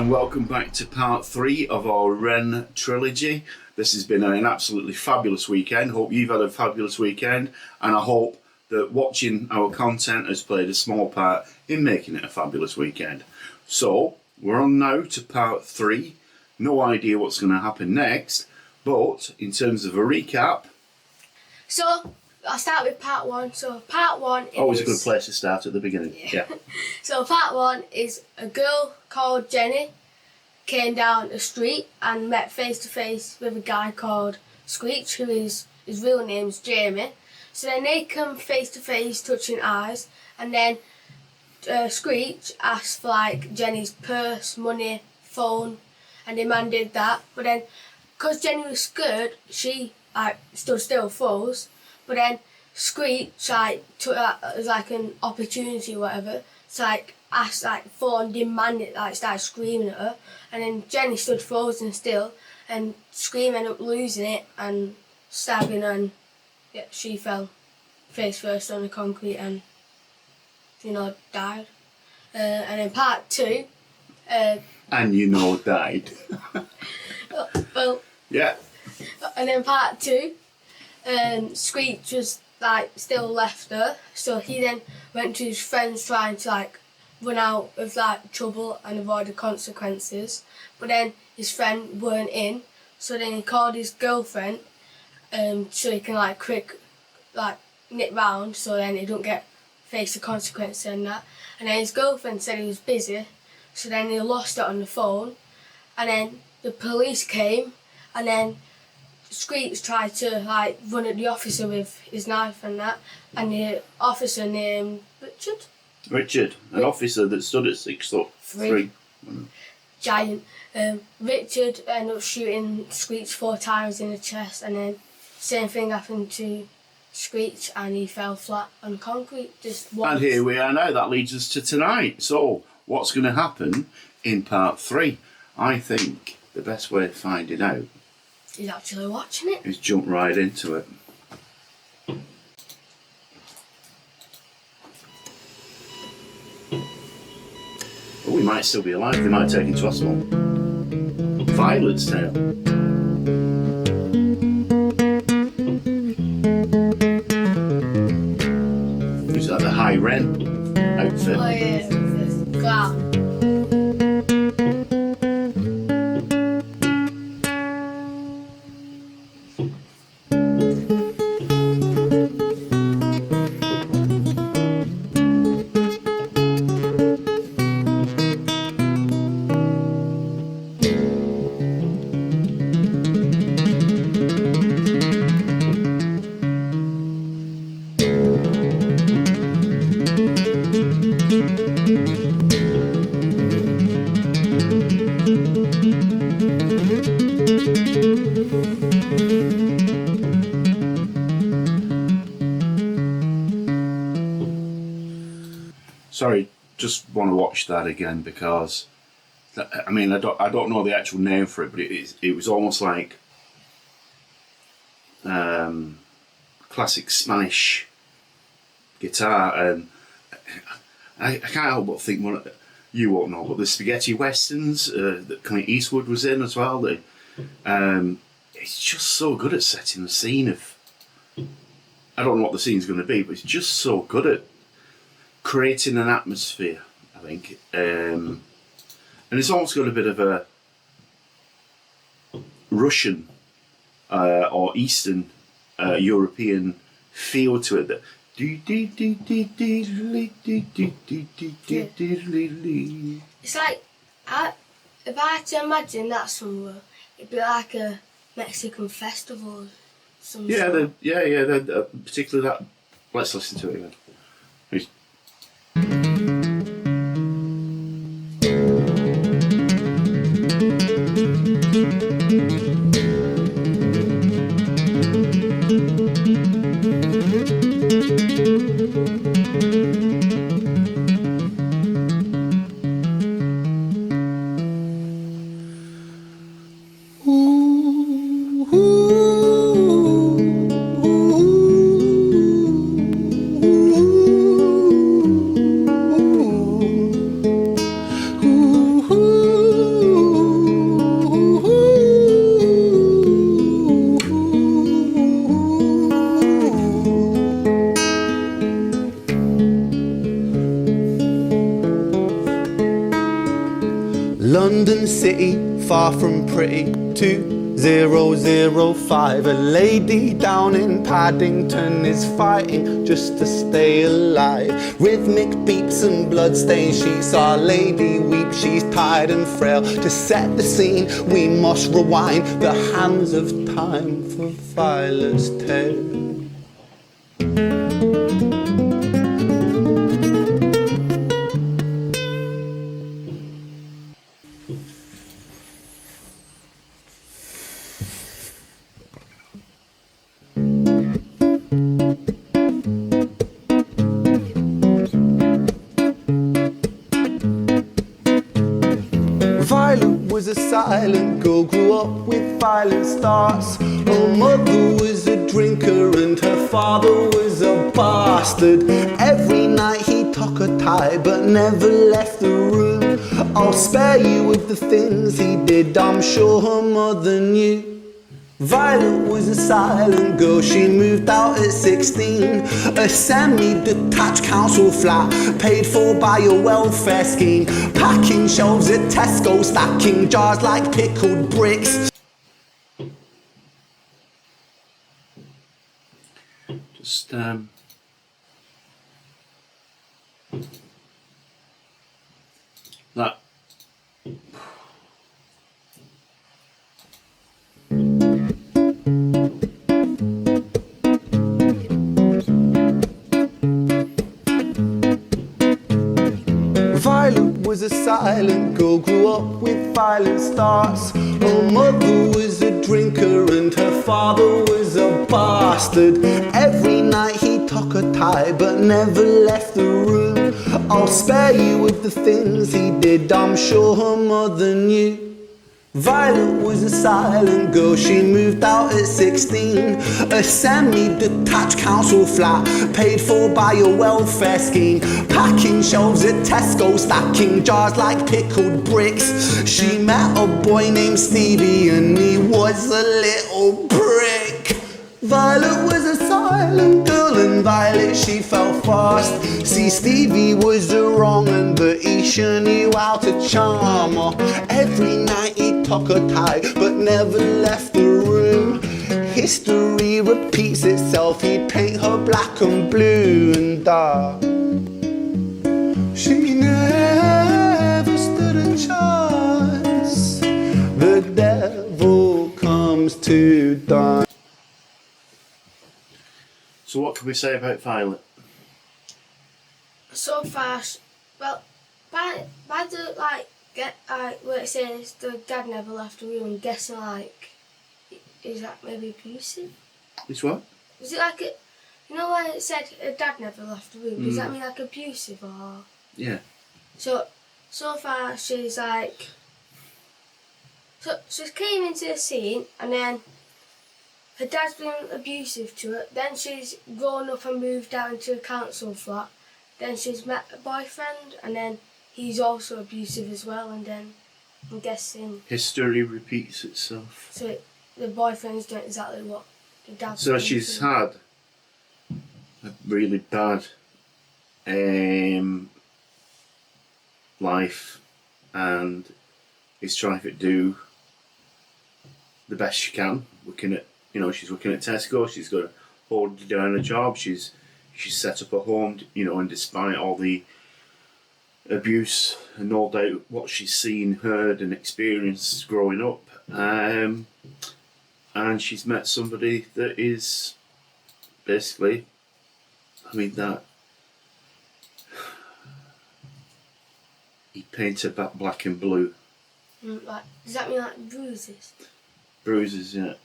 and welcome back to part 3 of our Ren trilogy. This has been an absolutely fabulous weekend. Hope you've had a fabulous weekend, and I hope that watching our content has played a small part in making it a fabulous weekend. So we're on now to part 3. No idea what's going to happen next, but in terms of a recap. So I'll start with part 1. So part 1 is... Always a good place to start at the beginning. Yeah. So part 1 is a girl called Jenny came down the street and met face to face with a guy called Screech, who is his real name's Jamie. So then they come face to face, touching eyes, and then Screech asked for like Jenny's purse, money, phone, and the man did that. But then, because Jenny was scared, she stood still, froze. But then Screech took that as like an opportunity or whatever. So asked phone, demanded, started screaming at her, and then Jenny stood frozen still, and Scream ended up losing it and stabbing her, and yeah, she fell face first on the concrete and died. And then part 2. Died. Well. Yeah. And then part 2. Screech was still left her, so he then went to his friends trying to run out of trouble and avoid the consequences. But then his friend weren't in, so then he called his girlfriend so he can quick nip round so then he don't face the consequences and that. And then his girlfriend said he was busy, so then he lost it on the phone, and then the police came, and then Screech tried to run at the officer with his knife and that, and the officer named Richard, an officer that stood at 6'3". Giant. Richard ended up shooting Screech 4 times in the chest, and then same thing happened to Screech, and he fell flat on concrete just once. And here we are now. That leads us to tonight. So what's going to happen in part 3? I think the best way of finding out is actually watching it. Is jump right into it. Oh, we might still be alive. They might take him to hospital. Violet's Tale. Is that the High Ren outfit? Oh yeah, the clown. Sorry, just want to watch that again because, I don't know the actual name for it, but it was almost like classic Spanish guitar, and I can't help but think, well, you won't know, but the spaghetti westerns that Clint Eastwood was in as well. It's just so good at setting the scene of. I don't know what the scene's going to be, but it's just so good at creating an atmosphere, I think. And it's almost got a bit of a Russian or Eastern European feel to it. That it's if I had to imagine that somewhere, it'd be like a Mexican festival. Yeah, particularly that. Let's listen to it again. London city, far from pretty. 2005. A lady down in Paddington is fighting just to stay alive. Rhythmic beats and bloodstained sheets. Our lady weeps, she's tired and frail. To set the scene, we must rewind the hands of time for Violet's tale. Violet was a silent girl, grew up with violent starts. Her mother was a drinker and her father was a bastard. Every night he took her tie but never left the room. I'll spare you with the things he did, I'm sure her mother knew. Violet was a silent girl, she moved out at 16. A semi-detached council flat, paid for by a welfare scheme. Packing shelves at Tesco, stacking jars like pickled bricks. Just that. Violet was a silent girl, grew up with violent starts. Her mother was a drinker and her father was a bastard. Every night he took her tie but never left the room. I'll spare you with the things he did, I'm sure her mother knew. Violet was a silent girl, she moved out at 16. A semi-detached council flat, paid for by a welfare scheme. Packing shelves at Tesco, stacking jars like pickled bricks. She met a boy named Stevie and he was a little prick. Violet was a silent girl and Violet she fell fast. See, Stevie was the wrong and but he sure knew how to charm her. Every night he took her tie but never left the room. History repeats itself, he'd paint her black and blue and dark. She never stood a chance. The devil comes to dance. So what can we say about Violet? So far, well, by the what it says, the dad never left the room. I'm guessing is that maybe abusive? It's what? Is it like when it said her dad never left the room? Does that mean like abusive or? Yeah. So far she's like. So she came into the scene and then her dad's been abusive to her. Then she's grown up and moved out into a council flat. Then she's met a boyfriend and then he's also abusive as well. And then I'm guessing History repeats itself. so the boyfriend's doing exactly what the dad. So she's had a really bad life and is trying to do the best she can. She's working at Tesco, she's got to hold down a job, she's set up a home, and despite all the abuse and no doubt what she's seen, heard and experienced growing up, and she's met somebody that is basically, that he painted that black and blue. Does that mean like bruises? Bruises, yeah.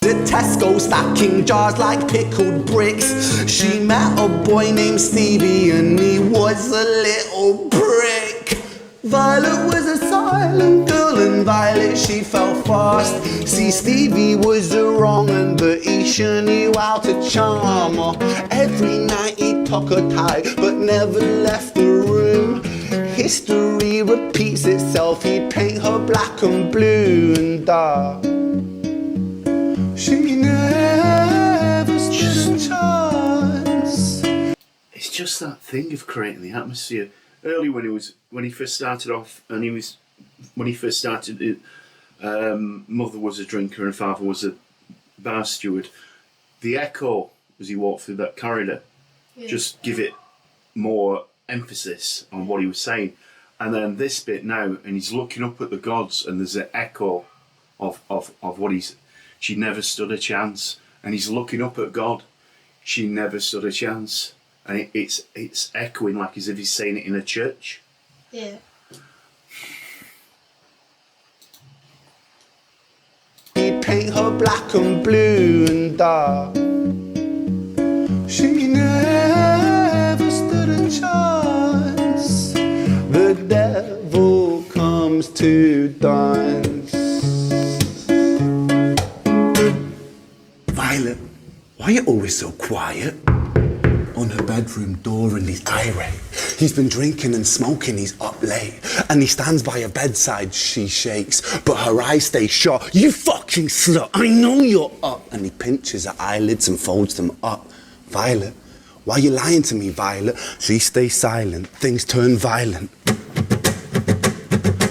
At Tesco, stacking jars like pickled bricks. She met a boy named Stevie and he was a little prick. Violet was a silent girl and Violet she fell fast. See, Stevie was the wrong one but he sure knew how to charm her. Every night he took her tie but never left the room. History repeats itself, he'd paint her black and blue and dark. She never stood a chance. It's just that thing of creating the atmosphere. Early when he first started off and he was when he first started, mother was a drinker and father was a bar steward. The echo as he walked through that corridor just give it more emphasis on what he was saying. And then this bit now, and he's looking up at the gods, and there's an echo of what he's. She never stood a chance, and he's looking up at God. She never stood a chance, and it's echoing like as if he's saying it in a church. Yeah. He'd paint her black and blue and dark. She never stood a chance. The devil comes to dance. Violet, why are you always so quiet? On her bedroom door and he's irate. He's been drinking and smoking, he's up late. And he stands by her bedside, she shakes. But her eyes stay shut. You fucking slut, I know you're up. And he pinches her eyelids and folds them up. Violet, why are you lying to me, Violet? She stays silent, things turn violent.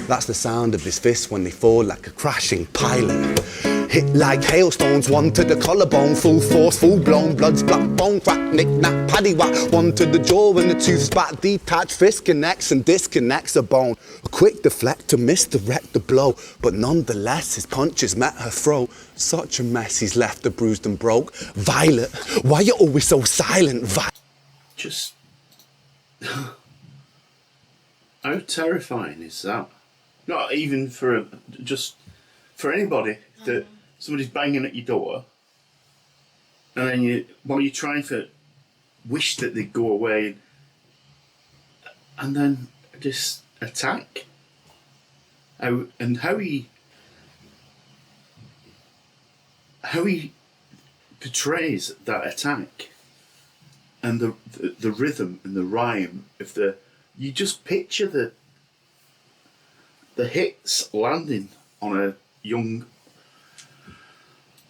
That's the sound of his fists when they fall like a crashing pilot. Hit like hailstones, one to the collarbone, full force, full blown, blood's black bone, crack, knick, knack, paddy whack, one to the jaw and the tooth spat, detached, fist connects and disconnects a bone. A quick deflect to misdirect the blow, but nonetheless his punches met her throat. Such a mess he's left her bruised and broke. Violet, why are you always so silent, Just how terrifying is that? Not even for just for anybody that somebody's banging at your door, and then while you're trying to wish that they'd go away, and then just attack. How he portrays that attack, and the rhythm and the rhyme of you just picture the hits landing on a young.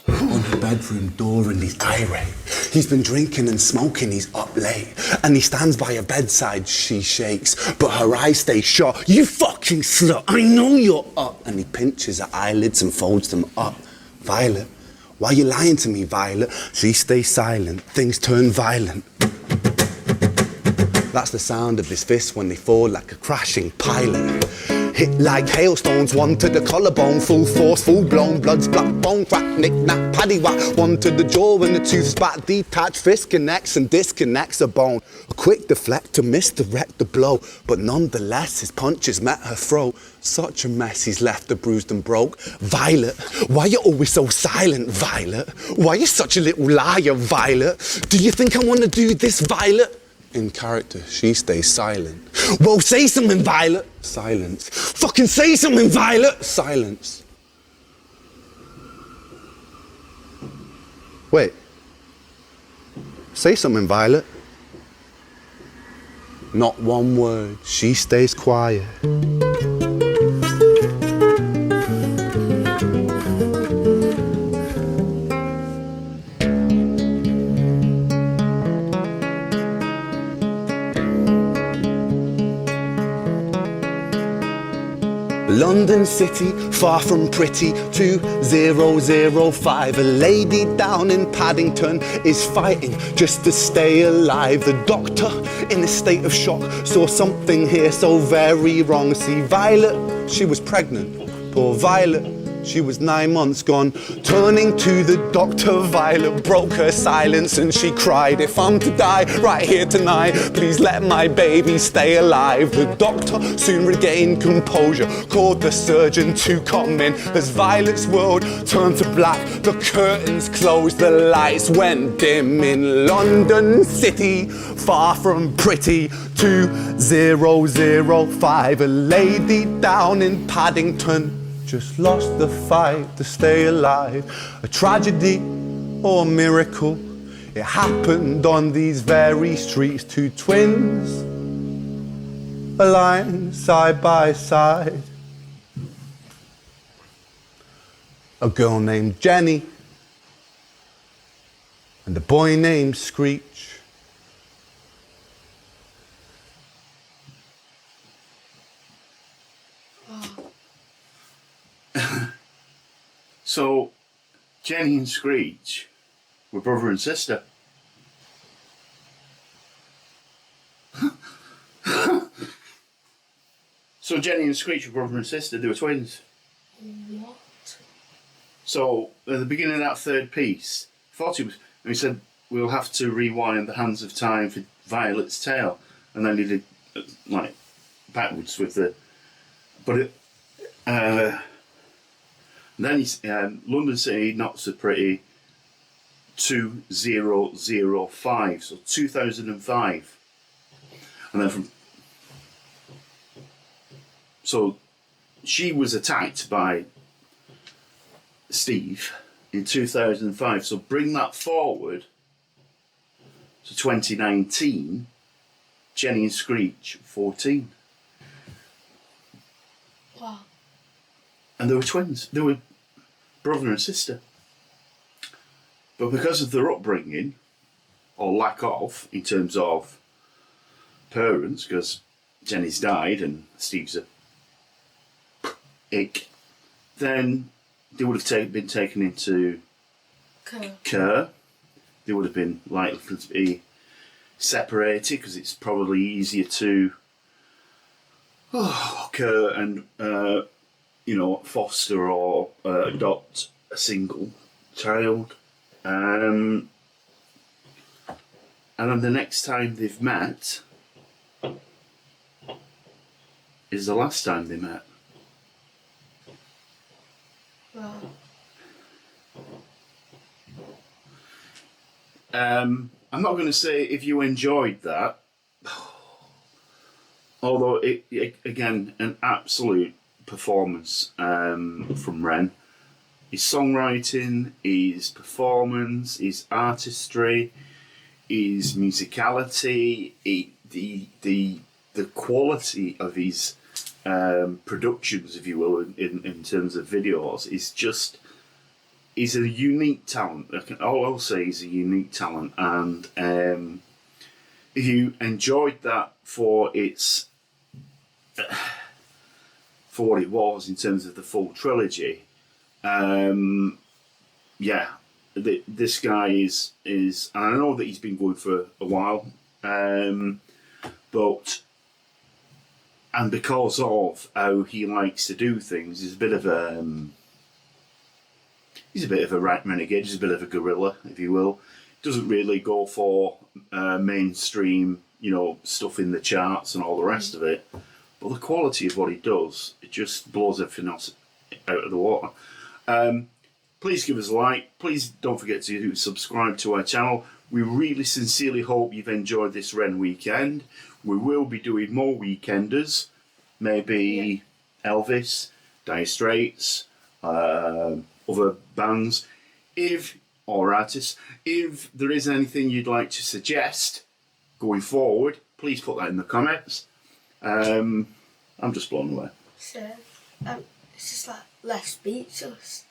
On her bedroom door and he's irate. He's been drinking and smoking, he's up late. And he stands by her bedside, she shakes. But her eyes stay shut. You fucking slut, I know you're up. And he pinches her eyelids and folds them up. Violet, why are you lying to me, Violet? She stays silent, things turn violent. That's the sound of his fists when they fall like a crashing pilot. Hit like hailstones, one to the collarbone, full force, full blown, blood's black bone, crack, knick, knack, paddy whack, one to the jaw and the tooth spat, detached, fist connects and disconnects a bone. A quick deflect to misdirect the blow, but nonetheless his punches met her throat. Such a mess he's left her bruised and broke. Violet, why are you always so silent, Violet? Why are you such a little liar, Violet? Do you think I want to do this, Violet? In character, she stays silent. Well, say something, Violet. Silence. Fucking say something, Violet. Silence. Wait. Say something, Violet. Not one word. She stays quiet. London City, far from pretty, 2005. A lady down in Paddington is fighting just to stay alive. The doctor, in a state of shock, saw something here so very wrong. See, Violet, she was pregnant. Poor Violet, she was 9 months gone. Turning to the doctor, Violet broke her silence and she cried, if I'm to die right here tonight, please let my baby stay alive. The doctor soon regained composure, called the surgeon to come in. As Violet's world turned to black, the curtains closed, the lights went dim. In London City, far from pretty, 2005. A lady down in Paddington just lost the fight to stay alive. A tragedy or a miracle, it happened on these very streets. Two twins aligned side by side. A girl named Jenny and a boy named Screech. So, Jenny and Screech were brother and sister. So Jenny and Screech were brother and sister, they were twins. What? So at the beginning of that third piece, I thought it was, and he said, we'll have to rewind the hands of time for Violet's tale. And then he did, like, backwards with the, but it, then he's, London City, Not So Pretty, 2005, so 2005. And then from, so she was attacked by Steve in 2005. So bring that forward to 2019, Jenny and Screech, 14. Wow. And they were twins. They were brother and sister. But because of their upbringing, or lack of, in terms of parents, because Jenny's died and Steve's a ick, then they would have been taken into care. They would have been likely to be separated because it's probably easier to care and foster or adopt a single child. And then the next time they've met is the last time they met. Wow. I'm not going to say if you enjoyed that, although it again, an absolute performance from Ren. His songwriting, his performance, his artistry, his musicality, the quality of his productions, if you will, in terms of videos, is just, he's a unique talent. All I'll say is a unique talent, and if you enjoyed that for its for what it was in terms of the full trilogy, this guy is, and I know that he's been going for a while, but. And because of how he likes to do things, he's a bit of a renegade. He's a bit of a gorilla, if you will. Doesn't really go for mainstream, stuff in the charts and all the rest of it. But the quality of what he does, it just blows everything else out of the water. Please give us a like. Please don't forget to subscribe to our channel. We really sincerely hope you've enjoyed this Ren Weekend. We will be doing more Weekenders, maybe Elvis, Dire Straits, other bands, or artists. If there is anything you'd like to suggest going forward, please put that in the comments. I'm just blown away. So, it's just like left speechless.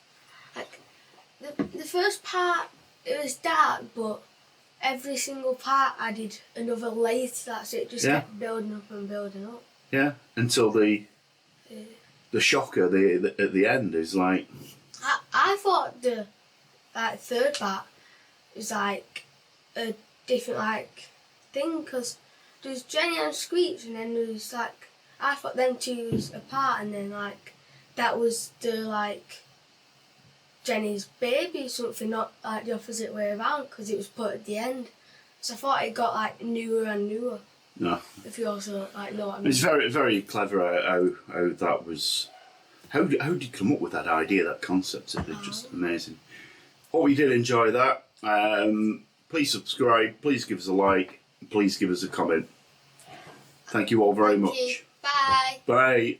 Like the first part, it was dark, but every single part added another layer to that, so it just kept building up and building up. Yeah, until the shocker at the end is like. I thought the third part was like a different thing, because there was Jenny and Screech, and then there was I thought them two was apart, and then that was the Jenny's baby or something, not the opposite way around, because it was put at the end. So I thought it got newer and newer. No. If you also know what I mean. It's very, very clever how that was. How did you come up with that idea, that concept? It's just amazing. Hope you did enjoy that. Please subscribe. Please give us a like. Please give us a comment. Thank you all very much. Bye. Bye.